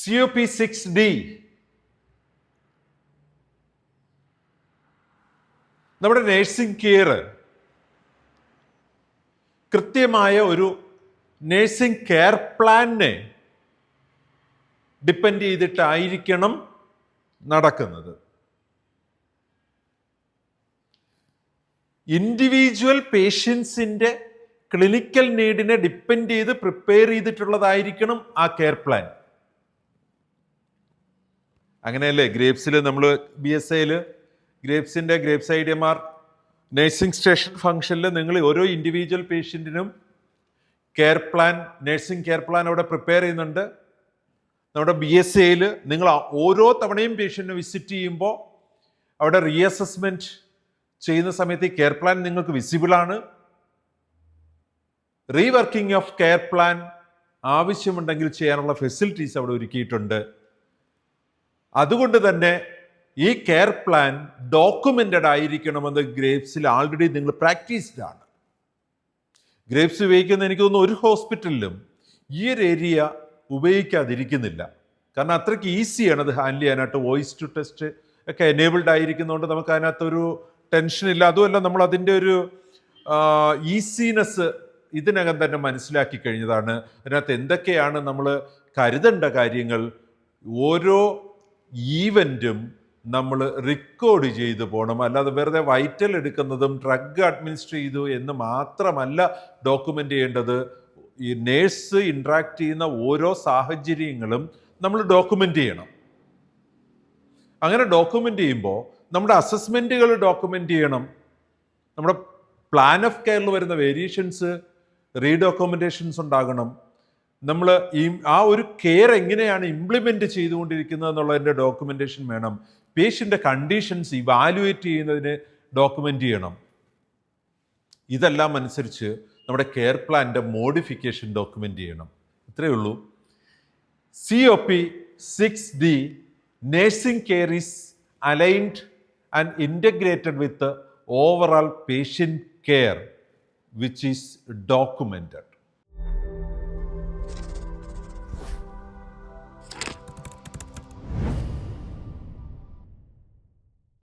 COP6D നമ്മുടെ nursing care കൃത്യമായ ഒരു നേഴ്സിംഗ് കെയർ പ്ലാനിനെ ഡിപ്പെൻഡ് ചെയ്തിട്ടായിരിക്കണം നടക്കുന്നത്. ഇൻഡിവിജ്വൽ പേഷ്യൻസിൻ്റെ ക്ലിനിക്കൽ നീഡിനെ ഡിപ്പെൻഡ് ചെയ്ത് പ്രിപ്പയർ ചെയ്തിട്ടുള്ളതായിരിക്കണം ആ കെയർ പ്ലാൻ. അങ്ങനെയല്ലേ ഗ്രേപ്സിൽ നമ്മൾ BSAയിൽ ഗ്രേപ്സ് IDMR നഴ്സിംഗ് സ്റ്റേഷൻ ഫംഗ്ഷനിൽ നിങ്ങൾ ഓരോ ഇൻഡിവിജ്വൽ പേഷ്യൻറ്റിനും നഴ്സിംഗ് കെയർ പ്ലാൻ അവിടെ പ്രിപ്പയർ ചെയ്യുന്നുണ്ട്. നമ്മുടെ BSAയിൽ നിങ്ങൾ ഓരോ തവണയും പേഷ്യൻറ്റിനെ വിസിറ്റ് ചെയ്യുമ്പോൾ അവിടെ റീഅസസ്മെൻറ്റ് ചെയ്യുന്ന സമയത്ത് ഈ കെയർ പ്ലാൻ നിങ്ങൾക്ക് വിസിബിളാണ്. റീവർക്കിംഗ് ഓഫ് കെയർ പ്ലാൻ ആവശ്യമുണ്ടെങ്കിൽ ചെയ്യാനുള്ള ഫെസിലിറ്റീസ് അവിടെ ഒരുക്കിയിട്ടുണ്ട്. അതുകൊണ്ട് തന്നെ ഈ കെയർ പ്ലാൻ ഡോക്യുമെന്റഡ് ആയിരിക്കണമെന്ന് ഗ്രേപ്സിൽ ആൾറെഡി നിങ്ങൾ പ്രാക്ടീസ്ഡ് ആണ്. ഗ്രേപ്സ് ഉപയോഗിക്കുന്ന എനിക്ക് തോന്നുന്നു ഒരു ഹോസ്പിറ്റലിലും ഈ ഒരു ഏരിയ ഉപയോഗിക്കാതിരിക്കുന്നില്ല. കാരണം അത്രയ്ക്ക് ഈസിയാണ് അത് ഹാൻഡിൽ ചെയ്യാനായിട്ട്. വോയിസ് ടു ടെസ്റ്റ് ഒക്കെ എനേബിൾഡ് ആയിരിക്കുന്നതുകൊണ്ട് നമുക്ക് അതിനകത്തൊരു ടെൻഷനില്ല. അതുമല്ല നമ്മൾ അതിൻ്റെ ഒരു ഈസിനെസ് ഇതിനകം തന്നെ മനസ്സിലാക്കി കഴിഞ്ഞതാണ്. അതിനകത്ത് എന്തൊക്കെയാണ് നമ്മൾ കരുതേണ്ട കാര്യങ്ങൾ. ഓരോ ഈവൻറ്റും നമ്മൾ റെക്കോർഡ് ചെയ്തു പോകണം. അല്ലാതെ വെറുതെ വൈറ്റൽ എടുക്കുന്നതും ഡ്രഗ് അഡ്മിനിസ്റ്റർ ചെയ്തു എന്ന് മാത്രമല്ല ഡോക്യുമെൻ്റ് ചെയ്യേണ്ടത്. ഈ നേഴ്സ് ഇൻട്രാക്ട് ചെയ്യുന്ന ഓരോ സാഹചര്യങ്ങളും നമ്മൾ ഡോക്യുമെൻ്റ് ചെയ്യണം. അങ്ങനെ ഡോക്യുമെൻ്റ് ചെയ്യുമ്പോൾ നമ്മുടെ അസസ്മെൻറ്റുകൾ ഡോക്യുമെൻ്റ് ചെയ്യണം. നമ്മുടെ പ്ലാൻ ഓഫ് കെയറിൽ വരുന്ന വേരിയേഷൻസ് റീഡോക്യുമെൻറ്റേഷൻസ് ഉണ്ടാകണം. നമ്മൾ ആ ഒരു കെയർ എങ്ങനെയാണ് ഇംപ്ലിമെൻ്റ് ചെയ്തുകൊണ്ടിരിക്കുന്നത് എന്നുള്ളതിൻ്റെ ഡോക്യുമെൻറ്റേഷൻ വേണം. പേഷ്യൻ്റെ കണ്ടീഷൻസ് ഇവാലുവേറ്റ് ചെയ്യുന്നതിന് ഡോക്യുമെൻ്റ് ചെയ്യണം. ഇതെല്ലാം അനുസരിച്ച് നമ്മുടെ കെയർ പ്ലാൻ്റെ മോഡിഫിക്കേഷൻ ഡോക്യുമെൻ്റ് ചെയ്യണം. ഇത്രയേ ഉള്ളൂ. COP6D nursing care is aligned and integrated with the overall patient care which is documented.